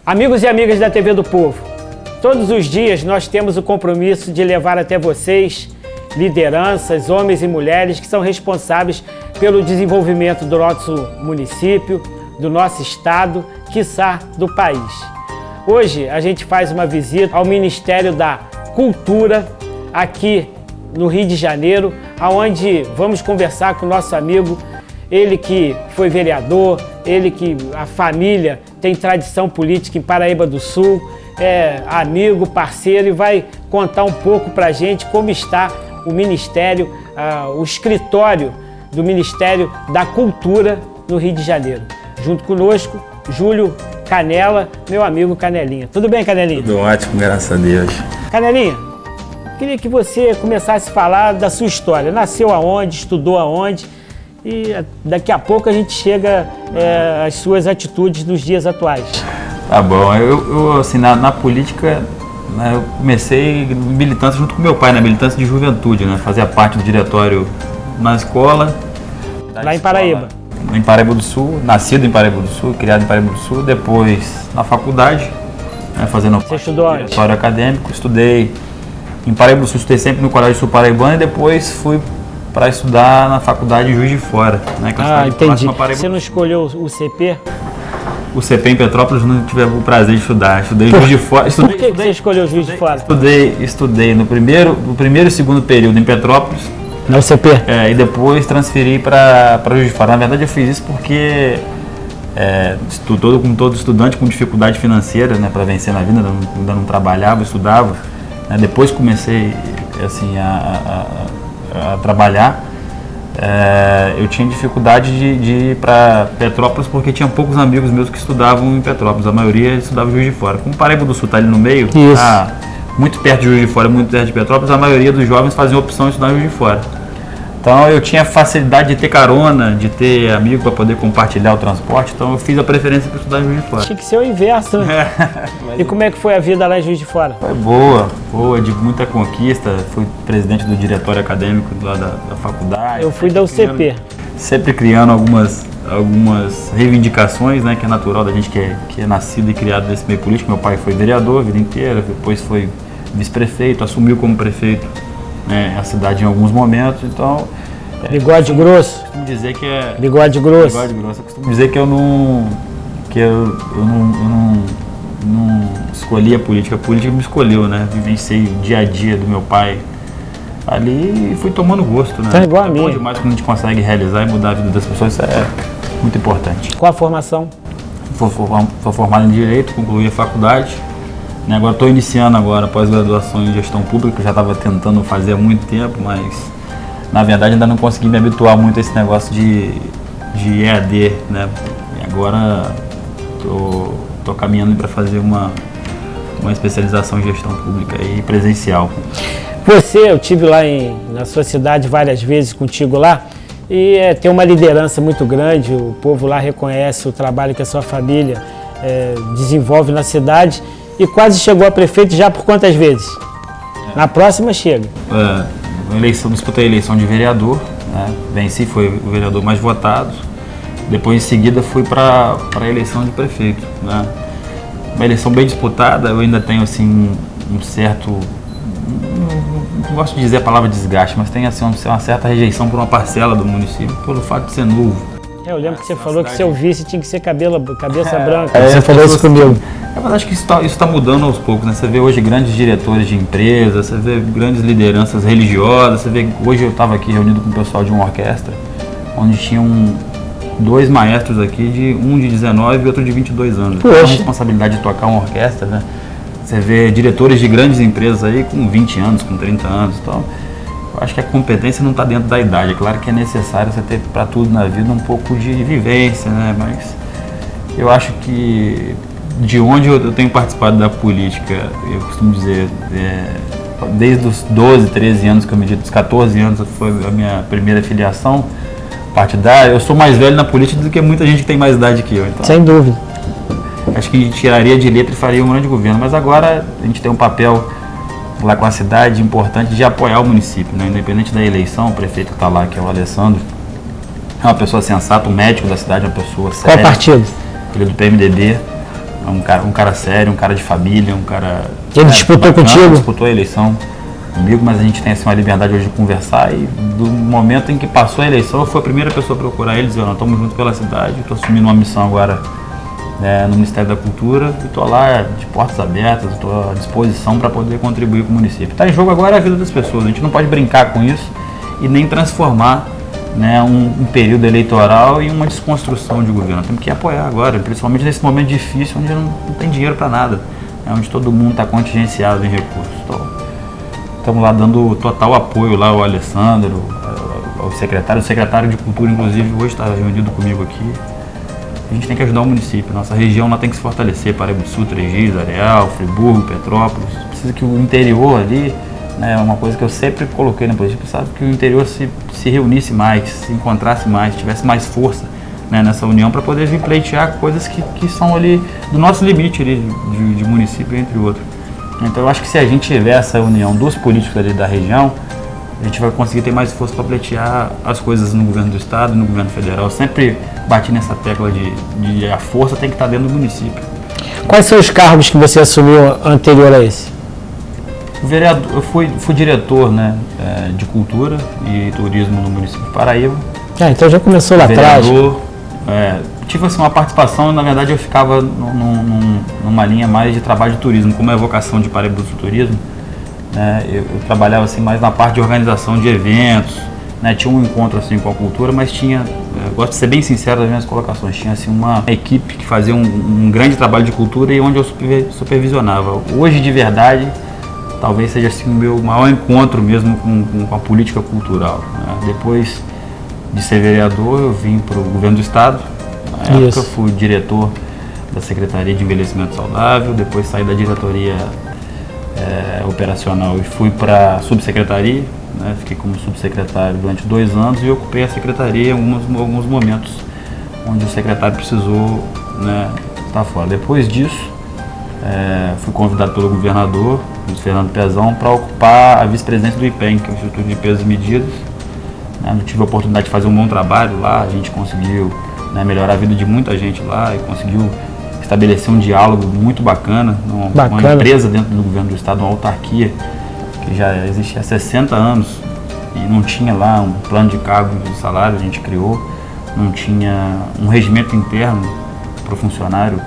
Amigos e amigas da TV do Povo, todos os dias nós temos o compromisso de levar até vocês lideranças, homens e mulheres que são responsáveis pelo desenvolvimento do nosso município, do nosso estado, quiçá do país. Hoje a gente faz uma visita ao Ministério da Cultura aqui no Rio de Janeiro, onde vamos conversar com o nosso amigo, ele que foi vereador, ele que a família tem tradição política em Paraíba do Sul, é amigo, parceiro e vai contar um pouco pra gente como está o Ministério, o escritório do Ministério da Cultura no Rio de Janeiro. Junto conosco, Júlio Canela, meu amigo Canelinha. Tudo bem, Canelinha? Tudo ótimo, graças a Deus. Canelinha, queria que você começasse a falar da sua história. Nasceu aonde, estudou aonde e daqui a pouco a gente chega às suas atitudes nos dias atuais. Tá bom, eu assim, na política, né, eu comecei militância junto com meu pai, na militância de juventude, né, fazia parte do diretório na escola. Lá em Paraíba? Em Paraíba do Sul, nascido em Paraíba do Sul, criado em Paraíba do Sul, depois na faculdade, né, fazendo parte do diretório acadêmico, estudei em Paraíba do Sul, estudei sempre no Colégio Sul Paraibano e depois fui para estudar na faculdade de Juiz de Fora. Né, que entendi. Você não escolheu o CP? O CP em Petrópolis não tive o prazer de estudar. Estudei Juiz de Fora. Por que você escolheu Juiz de Fora? Estudei no primeiro e segundo período em Petrópolis. No CP? E depois transferi para Juiz de Fora. Na verdade eu fiz isso porque como todo estudante com dificuldade financeira, né, para vencer na vida, ainda não trabalhava, estudava. Né, depois comecei assim, a trabalhar. Eu tinha dificuldade de ir para Petrópolis porque tinha poucos amigos meus que estudavam em Petrópolis, a maioria estudava em Juiz de Fora. Como Paraíba do Sul está ali no meio, muito perto de Juiz de Fora, muito perto de Petrópolis, a maioria dos jovens faziam opção de estudar em Juiz de Fora. Então eu tinha facilidade de ter carona, de ter amigo para poder compartilhar o transporte, então eu fiz a preferência para estudar em Juiz de Fora. Tinha que ser o inverso, né? E como é que foi a vida lá em Juiz de Fora? Foi boa, de muita conquista. Fui presidente do diretório acadêmico lá da faculdade. Eu fui da UCP. Sempre criando algumas reivindicações, né, que é natural da gente que é nascido e criado nesse meio político. Meu pai foi vereador a vida inteira, depois foi vice-prefeito, assumiu como prefeito, né, a cidade em alguns momentos, então... Bigode grosso? Costumo dizer que é... Bigode grosso? Bigode grosso. Eu costumo dizer que eu não escolhi a política me escolheu, né? Vivenciei o dia a dia do meu pai ali e fui tomando gosto, né? Tá igual a mim. É bom demais quando a gente consegue realizar e mudar a vida das pessoas, isso é muito importante. Qual a formação? Sou formado em Direito, concluí a faculdade. Né? Agora estou iniciando agora pós-graduação em Gestão Pública, que eu já estava tentando fazer há muito tempo, mas na verdade ainda não consegui me habituar muito a esse negócio de EAD, né? E agora estou caminhando para fazer uma especialização em Gestão Pública e presencial. Eu tive lá na sua cidade várias vezes contigo lá e tem uma liderança muito grande, o povo lá reconhece o trabalho que a sua família desenvolve na cidade e quase chegou a prefeito já por quantas vezes? Na próxima chega. Disputei a eleição de vereador, né? Venci, foi o vereador mais votado. Depois em seguida fui para a eleição de prefeito, né? Uma eleição bem disputada, eu ainda tenho assim um certo, não gosto de dizer a palavra desgaste, mas tem assim uma certa rejeição por uma parcela do município pelo fato de ser novo. Eu lembro que você falou que seu vice tinha que ser cabeça branca. Você falou isso comigo. É verdade que isso está mudando aos poucos, né? Você vê hoje grandes diretores de empresas, você vê grandes lideranças religiosas, você vê hoje eu estava aqui reunido com o pessoal de uma orquestra, onde tinham dois maestros aqui, um de 19 e outro de 22 anos. Então, a responsabilidade de tocar uma orquestra, né? Você vê diretores de grandes empresas aí com 20 anos, com 30 anos, então eu acho que a competência não está dentro da idade. É claro que é necessário você ter para tudo na vida um pouco de vivência, né? Mas eu acho que de onde eu tenho participado da política, eu costumo dizer, desde os 12, 13 anos que eu me digo, dos 14 anos foi a minha primeira filiação partidária, eu sou mais velho na política do que muita gente que tem mais idade que eu. Então, sem dúvida. Acho que a gente tiraria de letra e faria um grande governo, mas agora a gente tem um papel lá com a cidade importante de apoiar o município, né? Independente da eleição, o prefeito que está lá, que é o Alessandro, é uma pessoa sensata, um médico da cidade, uma pessoa séria. Qual partido? Ele é do PMDB. um cara sério, um cara de família, um cara... Ele disputou contigo? Disputou a eleição comigo, mas a gente tem assim, uma liberdade hoje de conversar, e do momento em que passou a eleição, eu fui a primeira pessoa a procurar ele, dizer, nós estamos juntos pela cidade, estou assumindo uma missão agora no Ministério da Cultura, e estou lá de portas abertas, estou à disposição para poder contribuir com o município. Está em jogo agora a vida das pessoas, a gente não pode brincar com isso e nem transformar, né, um período eleitoral em uma desconstrução de governo. Temos que apoiar agora, principalmente nesse momento difícil, onde não tem dinheiro para nada, onde todo mundo está contingenciado em recursos. Estamos lá dando total apoio lá ao Alessandro, ao secretário. O secretário de Cultura, inclusive, hoje está reunido comigo aqui. A gente tem que ajudar o município. Nossa região lá tem que se fortalecer. Paraíba do Sul, Três, Areal, Friburgo, Petrópolis. Precisa que o interior ali, né, uma coisa que eu sempre coloquei na política, sabe, que o interior se reunisse mais, se encontrasse mais, tivesse mais força, né, nessa união para poder vir pleitear coisas que são ali do nosso limite ali, de município, entre outros. Então eu acho que se a gente tiver essa união dos políticos ali da região, a gente vai conseguir ter mais força para pleitear as coisas no governo do estado, no governo federal. Eu sempre bati nessa tecla de a força tem que estar dentro do município. Quais são os cargos que você assumiu anterior a esse? Vereador, eu fui diretor, né, de cultura e turismo no município de Paraíba. Então já começou lá atrás. Tive assim, uma participação, na verdade eu ficava numa linha mais de trabalho de turismo, como é a vocação de Paraíba do Sul Turismo, né, eu trabalhava assim, mais na parte de organização de eventos, né, tinha um encontro assim, com a cultura, mas tinha, gosto de ser bem sincero das minhas colocações, tinha assim, uma equipe que fazia um grande trabalho de cultura e onde eu supervisionava. Hoje, de verdade, talvez seja assim, o meu maior encontro mesmo com a política cultural, né. Depois de ser vereador, eu vim para o governo do estado. Na época eu fui diretor da Secretaria de Envelhecimento Saudável, depois saí da diretoria operacional e fui para a subsecretaria, né, fiquei como subsecretário durante 2 anos e ocupei a secretaria em alguns momentos onde o secretário precisou, né, estar fora. Depois disso, fui convidado pelo governador, Luiz Fernando Pezão, para ocupar a vice-presidência do IPEM, que é o Instituto de Pesos e Medidas. Eu tive a oportunidade de fazer um bom trabalho lá, a gente conseguiu, né, melhorar a vida de muita gente lá e conseguiu estabelecer um diálogo muito bacana, uma empresa dentro do governo do estado, uma autarquia que já existia há 60 anos e não tinha lá um plano de cargo de salário, a gente criou, não tinha um regimento interno para o funcionário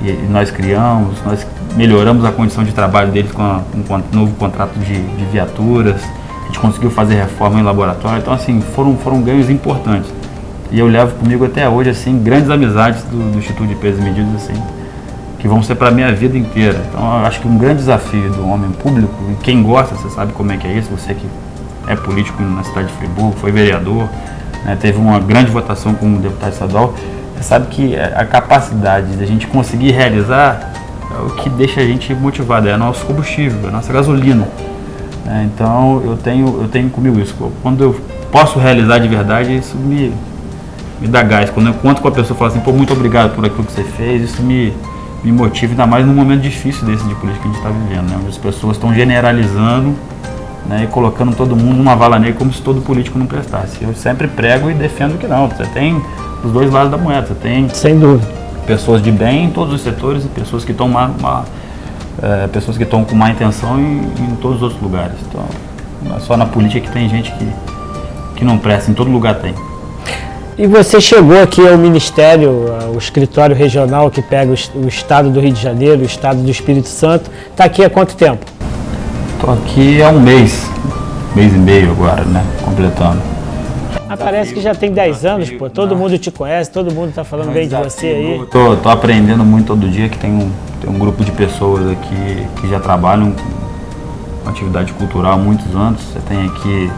e nós criamos, nós melhoramos a condição de trabalho deles com um novo contrato de viaturas, a gente conseguiu fazer reforma em laboratório, então assim, foram ganhos importantes. E eu levo comigo até hoje, assim, grandes amizades do Instituto de Pesos e Medidas, assim, que vão ser para a minha vida inteira. Então, eu acho que um grande desafio do homem público, e quem gosta, você sabe como é que é isso, você que é político na cidade de Friburgo, foi vereador, né, teve uma grande votação como deputado estadual, você sabe que a capacidade de a gente conseguir realizar é o que deixa a gente motivado, é o nosso combustível, é a nossa gasolina. Então, eu tenho comigo isso. Quando eu posso realizar de verdade, isso me dá gás. Quando eu conto com a pessoa e falo assim, pô, muito obrigado por aquilo que você fez, isso me motiva, ainda mais num momento difícil desse de política que a gente está vivendo, né? Onde as pessoas estão generalizando, né, e colocando todo mundo numa vala negra como se todo político não prestasse. Eu sempre prego e defendo que não. Você tem os dois lados da moeda. Você tem, sem dúvida, pessoas de bem em todos os setores e pessoas que estão com má intenção em todos os outros lugares. Então, não é só na política que tem gente que não presta, em todo lugar tem. E você chegou aqui ao Ministério, o escritório regional que pega o estado do Rio de Janeiro, o estado do Espírito Santo. Está aqui há quanto tempo? Estou aqui há um mês e meio agora, né? Completando. Parece que já tem 10 anos, pô. Todo mundo te conhece, todo mundo está falando bem de você aí. Tô aprendendo muito todo dia, que tem um grupo de pessoas aqui que já trabalham com atividade cultural há muitos anos. Você tem aqui,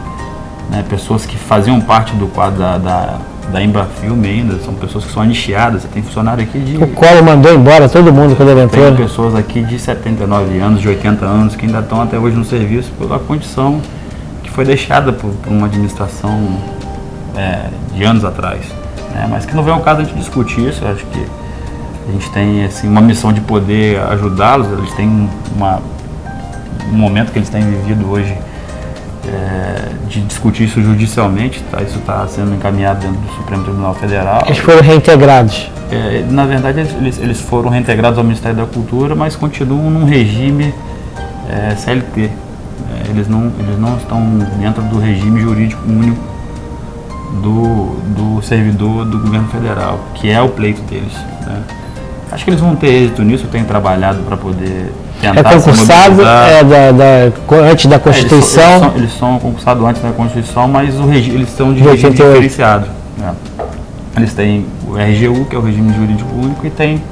né, pessoas que faziam parte do quadro da Embrafilme ainda, são pessoas que são anicheadas. Você tem funcionário aqui de... O Collor mandou embora todo mundo quando ele entrou. Tem pessoas aqui de 79 anos, de 80 anos, que ainda estão até hoje no serviço pela condição que foi deixada por uma administração de anos atrás, né? Mas que não vem ao caso a gente discutir isso. Eu acho que a gente tem assim, uma missão de poder ajudá-los. Eles têm um momento que eles têm vivido hoje de discutir isso judicialmente, tá? Isso está sendo encaminhado dentro do Supremo Tribunal Federal. Eles foram reintegrados? Na verdade, eles foram reintegrados ao Ministério da Cultura, mas continuam num regime CLT. Eles não estão dentro do regime jurídico único do servidor do governo federal, que é o pleito deles, né? Acho que eles vão ter êxito nisso. Eu tenho trabalhado para poder tentar. É concursado antes da Constituição? Eles são concursados antes da Constituição, mas eles são de regime diferenciado, né? Eles têm o RGU, que é o regime jurídico único, e tem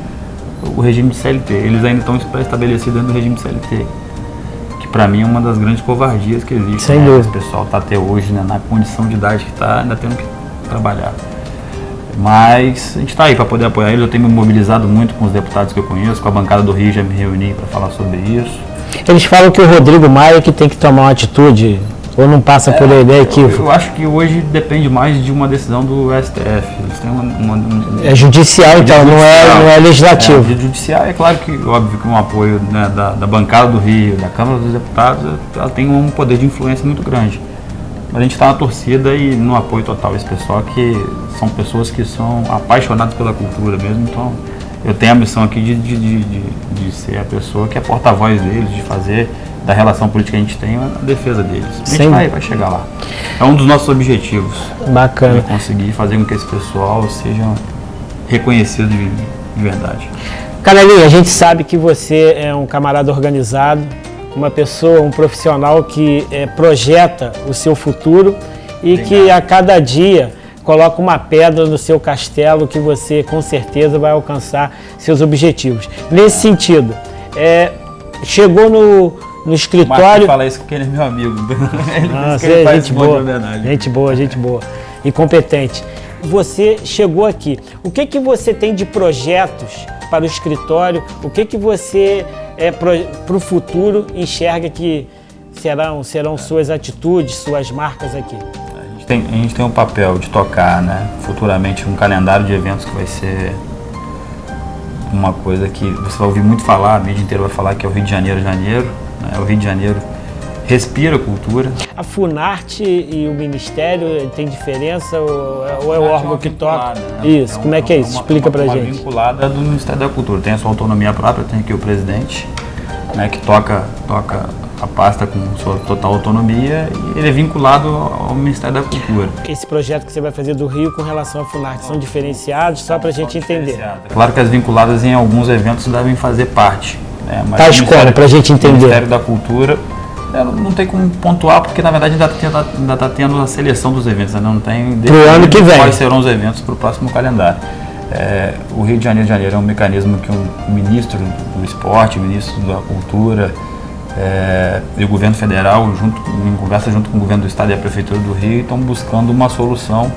o regime de CLT. Eles ainda estão estabelecidos dentro do regime de CLT, que para mim é uma das grandes covardias que existe. Sem dúvida. O pessoal está até hoje, né, na condição de idade que está, ainda tendo que trabalhar. Mas a gente está aí para poder apoiar eles. Eu tenho me mobilizado muito com os deputados que eu conheço, com a bancada do Rio, já me reuni para falar sobre isso. Eles falam que o Rodrigo Maia que tem que tomar uma atitude, ou não passa por ele, é equívoco? Eu acho que hoje depende mais de uma decisão do STF. Eles têm é judicial, então, não é legislativo. Judicial, é claro que, óbvio que um apoio, né, da bancada do Rio, da Câmara dos Deputados, ela tem um poder de influência muito grande. Mas a gente está na torcida e no apoio total. Esse pessoal que são pessoas que são apaixonadas pela cultura mesmo. Então, eu tenho a missão aqui de ser a pessoa que é porta-voz deles, de fazer da relação política que a gente tem a defesa deles. A gente vai chegar lá. É um dos nossos objetivos. Bacana. Conseguir fazer com que esse pessoal seja reconhecido de verdade. Canelinha, a gente sabe que você é um camarada organizado, uma pessoa, um profissional que projeta o seu futuro e que a cada dia coloca uma pedra no seu castelo que você com certeza vai alcançar seus objetivos. Nesse sentido, chegou no escritório... fala isso porque ele é meu amigo. Gente boa e competente. Você chegou aqui. O que você tem de projetos para o escritório? O que você... para o futuro enxerga que serão suas atitudes, suas marcas aqui? A gente tem um papel de tocar, né, futuramente um calendário de eventos que vai ser uma coisa que você vai ouvir muito falar, a mídia inteira vai falar, que é o Rio de Janeiro, né? O Rio de Janeiro respira cultura. A Funarte e o Ministério tem diferença ou é o órgão que toca? Né? Como é que é isso? Explica pra gente. Uma vinculada do Ministério da Cultura, tem a sua autonomia própria, tem aqui o presidente, né, que toca a pasta com sua total autonomia, e ele é vinculado ao Ministério da Cultura. Esse projeto que você vai fazer do Rio com relação à Funarte são diferenciados, só pra gente entender? Claro que as vinculadas em alguns eventos devem fazer parte, né, mas tais como, pra gente entender? O Ministério da Cultura, não tem como pontuar, porque na verdade ainda está tendo a seleção dos eventos, ainda não tem pro ano que vem quais serão os eventos para o próximo calendário. O Rio de Janeiro é um mecanismo que o ministro do esporte, o ministro da cultura e o governo federal, em conversa junto com o governo do estado e a prefeitura do Rio, estão buscando uma solução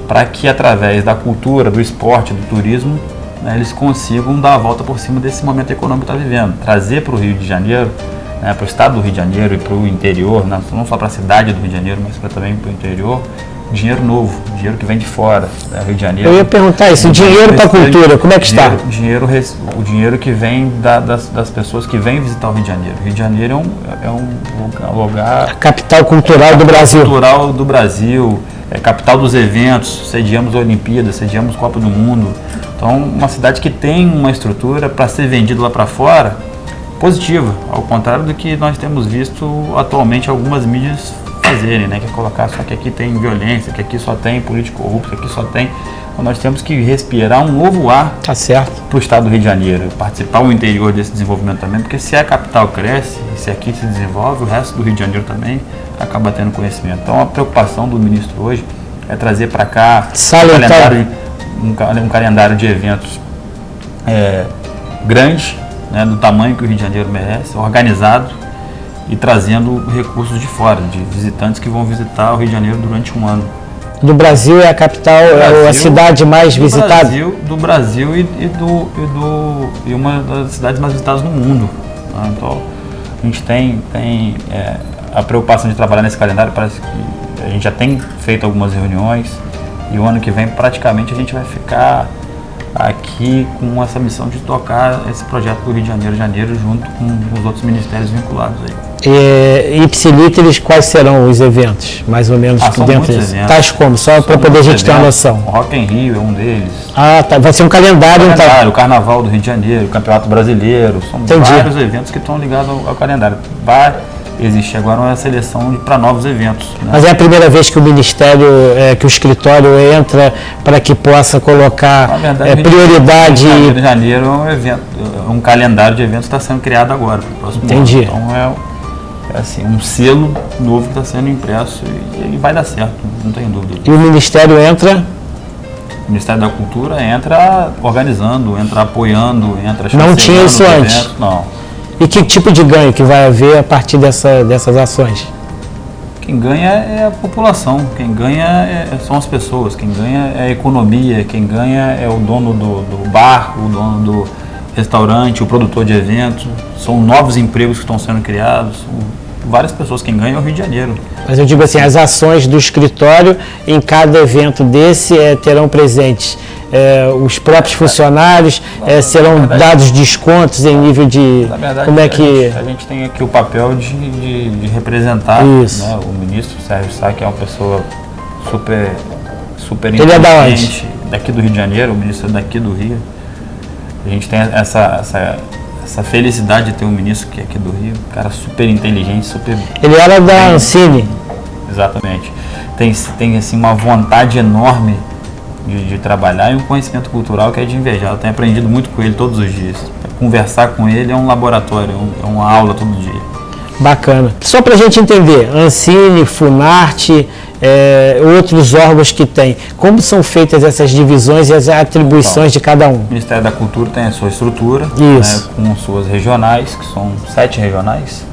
para que, através da cultura, do esporte, do turismo, né, eles consigam dar a volta por cima desse momento econômico que está vivendo, trazer para o Rio de Janeiro, né, para o estado do Rio de Janeiro e para o interior, não só para a cidade do Rio de Janeiro, mas também para o interior, dinheiro novo, dinheiro que vem de fora, né, Rio de Janeiro. Eu ia perguntar isso, dinheiro para a cultura, como é que está? O dinheiro que vem das pessoas que vêm visitar o Rio de Janeiro. O Rio de Janeiro é um lugar... A capital cultural do Brasil. Cultural do Brasil, capital dos eventos, sediamos a Olimpíada, sediamos Copa do Mundo. Então, uma cidade que tem uma estrutura para ser vendida lá para fora, positiva, ao contrário do que nós temos visto atualmente algumas mídias fazerem, né? Que é colocar só que aqui tem violência, que aqui só tem político corrupto, que aqui só tem... Então, nós temos que respirar um novo ar para o estado do Rio de Janeiro, participar o interior desse desenvolvimento também, porque se a capital cresce, e se aqui se desenvolve, o resto do Rio de Janeiro também acaba tendo conhecimento. Então, a preocupação do ministro hoje é trazer para cá um calendário de eventos grande, né, do tamanho que o Rio de Janeiro merece, organizado e trazendo recursos de fora, de visitantes que vão visitar o Rio de Janeiro durante um ano. Do Brasil é a capital, a cidade mais visitada? Do Brasil e uma das cidades mais visitadas no mundo. Né? Então, a gente tem a preocupação de trabalhar nesse calendário, parece que a gente já tem feito algumas reuniões e o ano que vem praticamente a gente vai ficar aqui com essa missão de tocar esse projeto do Rio de Janeiro junto com os outros ministérios vinculados aí. Ipsilíteres, quais serão os eventos, mais ou menos, São dentro muitos disso? eventos. Tais como? Só para poder a gente ter uma noção. O Rock in Rio é um deles. Ah, tá. Vai ser um calendário, então. O Carnaval do Rio de Janeiro, o Campeonato Brasileiro, são vários eventos que estão ligados ao calendário. Vai existir agora uma seleção para novos eventos. Né? Mas é a primeira vez que o Ministério, que o escritório entra para que possa colocar prioridade. Rio de Janeiro é um evento, um calendário de eventos está sendo criado agora para o próximo Entendi. ano. Então é assim, um selo novo que está sendo impresso e vai dar certo, não tenho dúvida. E o Ministério entra? O Ministério da Cultura entra organizando, entra apoiando, entra Não tinha isso antes? Eventos, não. E que tipo de ganho que vai haver a partir dessas ações? Quem ganha é a população, quem ganha são as pessoas, quem ganha é a economia, quem ganha é o dono do bar, o dono do restaurante, o produtor de eventos. São novos empregos que estão sendo criados. Várias pessoas, quem ganha é o Rio de Janeiro. Mas eu digo assim, as ações do escritório em cada evento desse terão presentes os próprios funcionários, serão dados descontos em nível de... Na verdade, como é que... a gente tem aqui o papel de representar, Isso. Né, o ministro Sérgio Sá, que é uma pessoa super Ele é da onde? Daqui do Rio de Janeiro, o ministro é daqui do Rio. A gente tem essa felicidade de ter um ministro que é aqui do Rio, um cara super inteligente, super... Ele era da Ancine. Exatamente. Tem assim, uma vontade enorme de trabalhar e um conhecimento cultural que é de invejar. Eu tenho aprendido muito com ele todos os dias. Conversar com ele é um laboratório, é uma aula todo dia. Bacana. Só para a gente entender, Ancine, Funarte, outros órgãos que tem, como são feitas essas divisões e as atribuições de cada um? O Ministério da Cultura tem a sua estrutura, Isso. Né, com suas regionais, que são 7 regionais.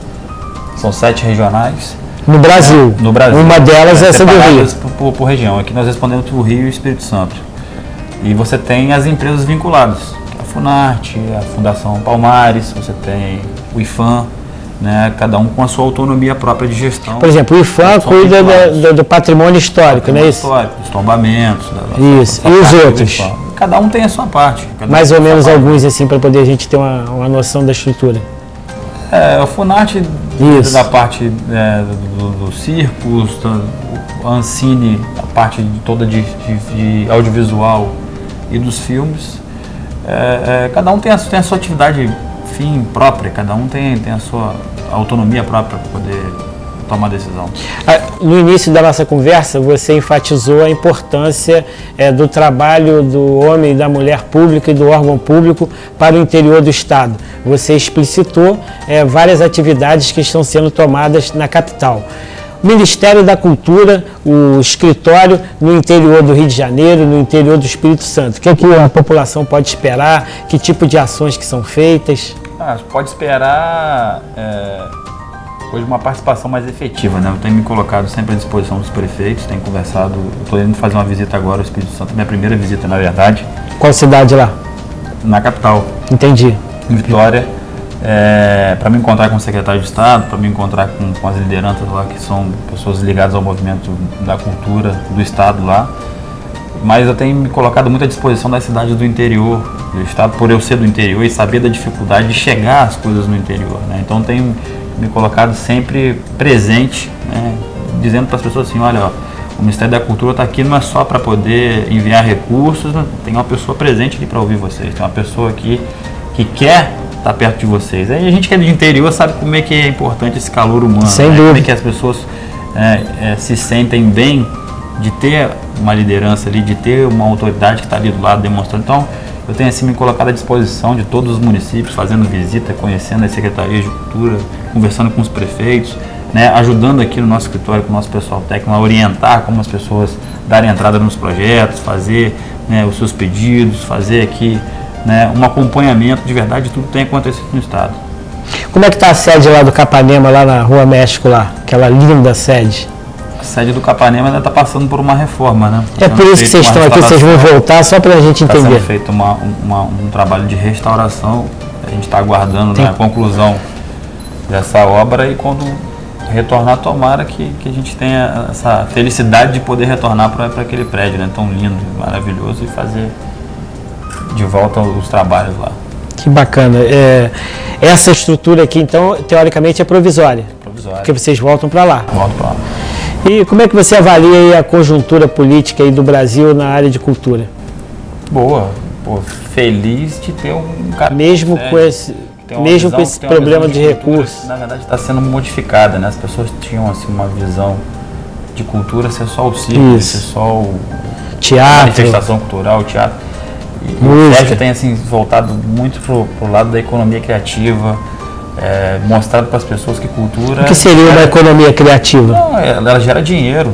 São 7 regionais. No Brasil. No Brasil. Uma delas é essa do Rio. Por região. Aqui nós respondemos para o Rio e o Espírito Santo. E você tem as empresas vinculadas. A Funarte, a Fundação Palmares, você tem o IFAM, né, cada um com a sua autonomia própria de gestão. Por exemplo, o IFAM cuida do patrimônio histórico, não é isso? Histórico, dos tombamentos. Isso. E os outros? Cada um tem a sua parte. Mais ou menos alguns, assim, para poder a gente ter uma noção da estrutura. O Funarte da parte dos circos, a Ancine, a parte toda de audiovisual e dos filmes. Cada um tem a sua atividade própria, cada um tem a sua autonomia própria para poder tomar decisão. No início da nossa conversa, você enfatizou a importância do trabalho do homem e da mulher pública e do órgão público para o interior do Estado. Você explicitou várias atividades que estão sendo tomadas na capital. O Ministério da Cultura, o escritório no interior do Rio de Janeiro, no interior do Espírito Santo. O que a população pode esperar? Que tipo de ações que são feitas? Pode esperar hoje uma participação mais efetiva, né? Eu tenho me colocado sempre à disposição dos prefeitos, tenho conversado, estou indo fazer uma visita agora ao Espírito Santo, minha primeira visita, na verdade. Qual cidade lá? Na capital. Entendi. Em Vitória, para me encontrar com o secretário de Estado, para me encontrar com as lideranças lá, que são pessoas ligadas ao movimento da cultura do Estado lá. Mas eu tenho me colocado muito à disposição das cidades do interior do Estado, por eu ser do interior e saber da dificuldade de chegar às coisas no interior, né? Então tenho me colocado sempre presente, né? Dizendo para as pessoas assim, olha, o Ministério da Cultura está aqui não é só para poder enviar recursos, né? Tem uma pessoa presente aqui para ouvir vocês, tem uma pessoa aqui que quer estar perto de vocês. Aí a gente que é do interior sabe como é que é importante esse calor humano, sem né? dúvida. Como é que as pessoas se sentem bem de ter uma liderança ali, de ter uma autoridade que está ali do lado demonstrando. Então, eu tenho assim me colocado à disposição de todos os municípios, fazendo visita, conhecendo as secretarias de cultura, conversando com os prefeitos, né, ajudando aqui no nosso escritório, com o nosso pessoal técnico, a orientar como as pessoas darem entrada nos projetos, fazer, né, os seus pedidos, fazer aqui, né, um acompanhamento de verdade de tudo que tem acontecido no Estado. Como é que está a sede lá do Capanema, lá na Rua México, lá? Aquela linda sede. A sede do Capanema ainda está passando por uma reforma, né? Por isso que vocês estão aqui, vocês vão voltar, só para a gente entender. Está sendo feito um trabalho de restauração, a gente está aguardando, né, a conclusão dessa obra e quando retornar, tomara que a gente tenha essa felicidade de poder retornar para aquele prédio, né, tão lindo, maravilhoso, e fazer de volta os trabalhos lá. Que bacana. Essa estrutura aqui, então, teoricamente é provisória. Provisória. Porque vocês voltam para lá. Volto para lá. E como é que você avalia aí a conjuntura política aí do Brasil na área de cultura? Boa. Pô, feliz de ter um cara Mesmo sério, com esse, tem uma mesmo visão- com esse tem uma problema visão de cultura recursos. que, na verdade, está sendo modificada, né? As pessoas tinham assim uma visão de cultura ser só o circo, Isso. ser só a Teatro, manifestação cultural, o teatro. E o música. Sérgio tem assim voltado muito pro lado da economia criativa, mostrado para as pessoas que cultura. O que seria uma economia criativa? Não, ela gera dinheiro.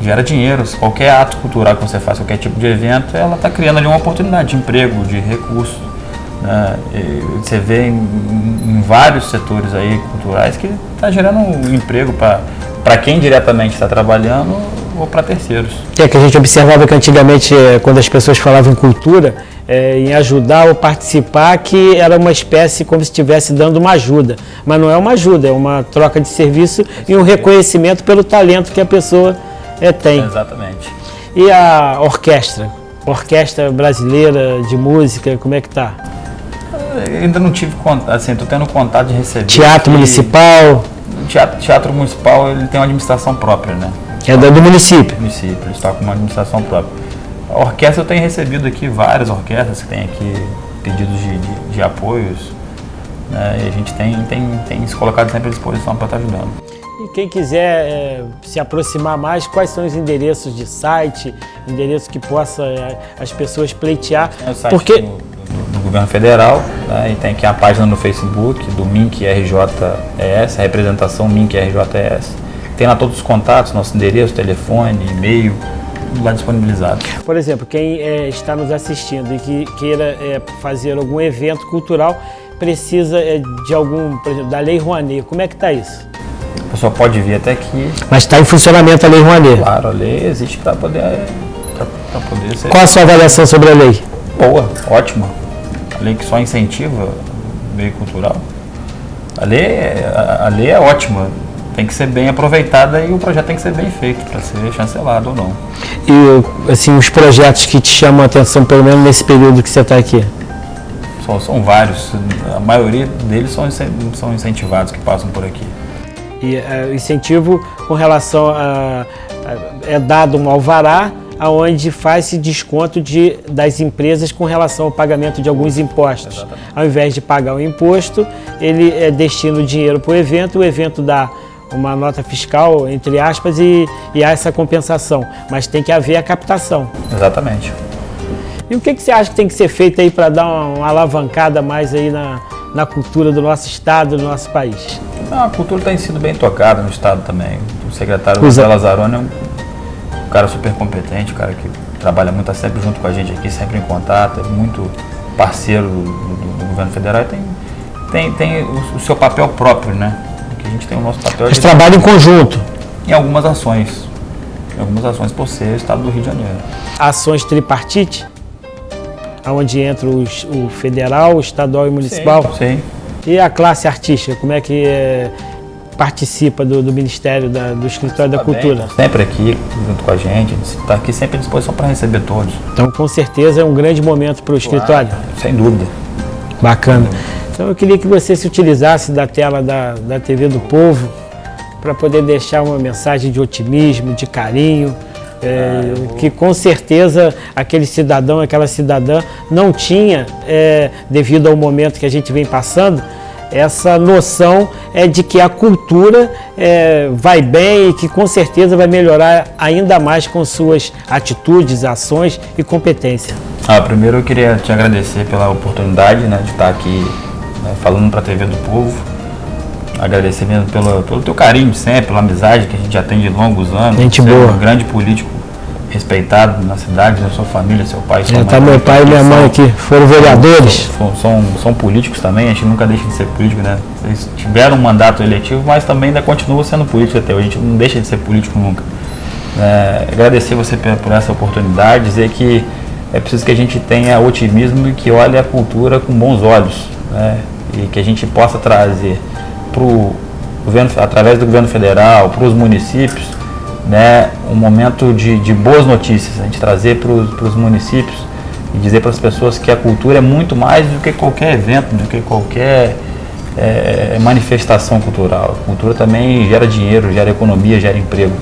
Gera dinheiro. Qualquer ato cultural que você faz, qualquer tipo de evento, ela está criando ali uma oportunidade de emprego, de recurso. Né? E você vê em vários setores aí culturais que está gerando um emprego para quem diretamente está trabalhando ou para terceiros. É que a gente observava que antigamente, quando as pessoas falavam em cultura, em ajudar ou participar, que era uma espécie como se estivesse dando uma ajuda. Mas não é uma ajuda, é uma troca de serviço e um reconhecimento pelo talento que a pessoa tem. Exatamente. E a orquestra? Orquestra brasileira de música, como é que tá? Eu ainda não tive contato, assim, estou tendo contato de receber. Teatro municipal? Teatro municipal, ele tem uma administração própria, né? É do município. Município, ele está com uma administração própria. A orquestra, eu tenho recebido aqui várias orquestras que têm aqui pedidos de apoios, né? E a gente tem se colocado sempre à disposição para estar ajudando. E quem quiser se aproximar mais, quais são os endereços de site, endereços que possa as pessoas pleitear? Tem o site Porque do Governo Federal, né? E tem aqui a página no Facebook do MINC RJES, a representação MINC RJES. Tem lá todos os contatos, nosso endereço, telefone, e-mail, tudo lá disponibilizado. por exemplo, quem está nos assistindo e que queira fazer algum evento cultural, precisa de algum, por exemplo, da Lei Rouanet. Como é que está isso? A pessoa pode vir até aqui. Mas está em funcionamento a Lei Rouanet. Claro, a lei existe para poder ser Qual a sua avaliação sobre a lei? boa, ótima. A lei que só incentiva o meio cultural. A lei é ótima. Tem que ser bem aproveitada e o projeto tem que ser bem feito para ser chancelado ou não. E assim, os projetos que te chamam a atenção, pelo menos nesse período que você está aqui? São vários. A maioria deles são incentivados que passam por aqui. E o incentivo com relação é dado um alvará, onde faz-se desconto das empresas com relação ao pagamento de alguns impostos. Exatamente. Ao invés de pagar o imposto, ele destina o dinheiro para o evento dá uma nota fiscal, entre aspas, e há essa compensação. Mas tem que haver a captação. Exatamente. E o que você acha que tem que ser feito aí para dar uma alavancada mais aí na cultura do nosso estado, do nosso país? A cultura tem sido bem tocada no estado também. O secretário Pois é. José Lazzaroni é um cara super competente, um cara que trabalha muito, está sempre junto com a gente aqui, sempre em contato, é muito parceiro do governo federal e tem o seu papel próprio, né? Que a gente tem o nosso papel Eles trabalham em conjunto. em algumas ações por ser o estado do Rio de Janeiro. Ações tripartite, onde entra o federal, o estadual e o municipal. Sim. E a classe artística, como é que participa do Ministério, do Escritório da Tá bem, Cultura? tá sempre aqui junto com a gente está aqui sempre à disposição para receber todos. Então, com certeza, é um grande momento para o escritório. Sem dúvida. Bacana. Então, eu queria que você se utilizasse da tela da TV do Povo para poder deixar uma mensagem de otimismo, de carinho, que com certeza aquele cidadão, aquela cidadã não tinha, devido ao momento que a gente vem passando, essa noção de que a cultura vai bem e que com certeza vai melhorar ainda mais com suas atitudes, ações e competência. Primeiro eu queria te agradecer pela oportunidade, né, de estar aqui, né, falando para a TV do Povo. Agradecer mesmo pelo teu carinho de sempre, pela amizade que a gente já tem de longos anos. Gente Você boa. É um grande político respeitado na cidade, na sua família, seu pai, sua mãe. Tá meu pai e minha mãe aqui, foram vereadores. São políticos também, a gente nunca deixa de ser político, né? Eles tiveram um mandato eletivo, mas também ainda continuam sendo políticos até hoje, a gente não deixa de ser político nunca. Agradecer você por essa oportunidade, dizer que é preciso que a gente tenha otimismo e que olhe a cultura com bons olhos, né? E que a gente possa trazer através do governo federal, para os municípios, né, um momento de boas notícias, a gente trazer para os municípios e dizer para as pessoas que a cultura é muito mais do que qualquer evento, do que qualquer manifestação cultural. A cultura também gera dinheiro, gera economia, gera emprego.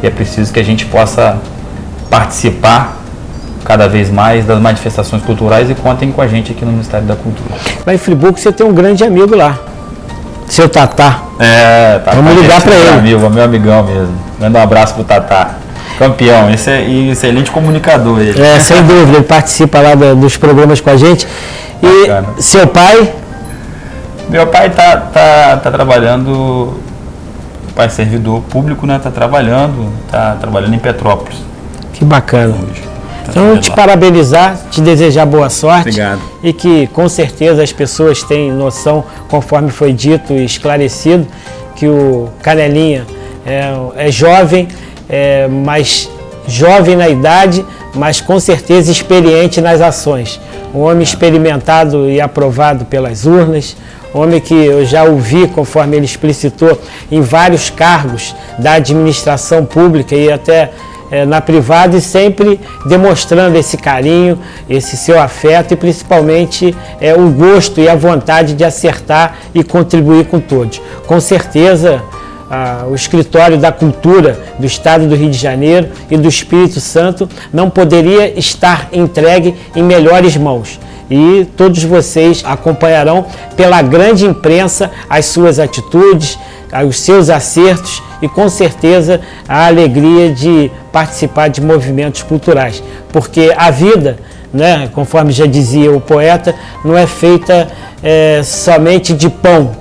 E é preciso que a gente possa participar cada vez mais das manifestações culturais e contem com a gente aqui no Ministério da Cultura. Lá em Friburgo você tem um grande amigo lá, seu Tatá. Tatá, vamos ligar para ele. Meu amigão mesmo. Manda um abraço pro Tatá. Campeão, esse é excelente comunicador ele. Sem dúvida, ele participa lá dos programas com a gente. E bacana. Seu pai? Meu pai tá trabalhando, pai é servidor público, né? Tá trabalhando em Petrópolis. Que bacana. Então, te parabenizar, te desejar boa sorte. Obrigado. E que, com certeza, as pessoas têm noção, conforme foi dito e esclarecido, que o Canelinha é jovem, mas jovem na idade, mas com certeza experiente nas ações. Um homem experimentado e aprovado pelas urnas, um homem que eu já ouvi, conforme ele explicitou, em vários cargos da administração pública e até na privada, e sempre demonstrando esse carinho, esse seu afeto e principalmente o gosto e a vontade de acertar e contribuir com todos. Com certeza, o Escritório da Cultura do Estado do Rio de Janeiro e do Espírito Santo não poderia estar entregue em melhores mãos. E todos vocês acompanharão pela grande imprensa as suas atitudes, os seus acertos e com certeza a alegria de participar de movimentos culturais. Porque a vida, né, conforme já dizia o poeta, não é feita somente de pão,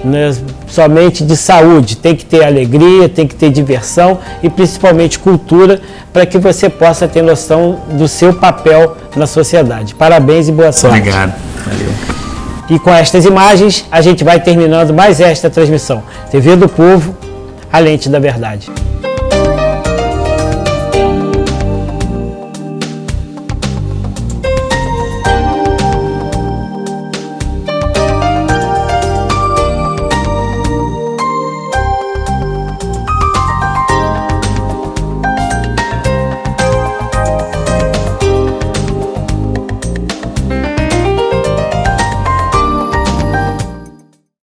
né, somente de saúde. Tem que ter alegria, tem que ter diversão e principalmente cultura para que você possa ter noção do seu papel na sociedade. Parabéns e boa sorte. Obrigado. Valeu. E com estas imagens a gente vai terminando mais esta transmissão. TV do Povo, a lente da verdade.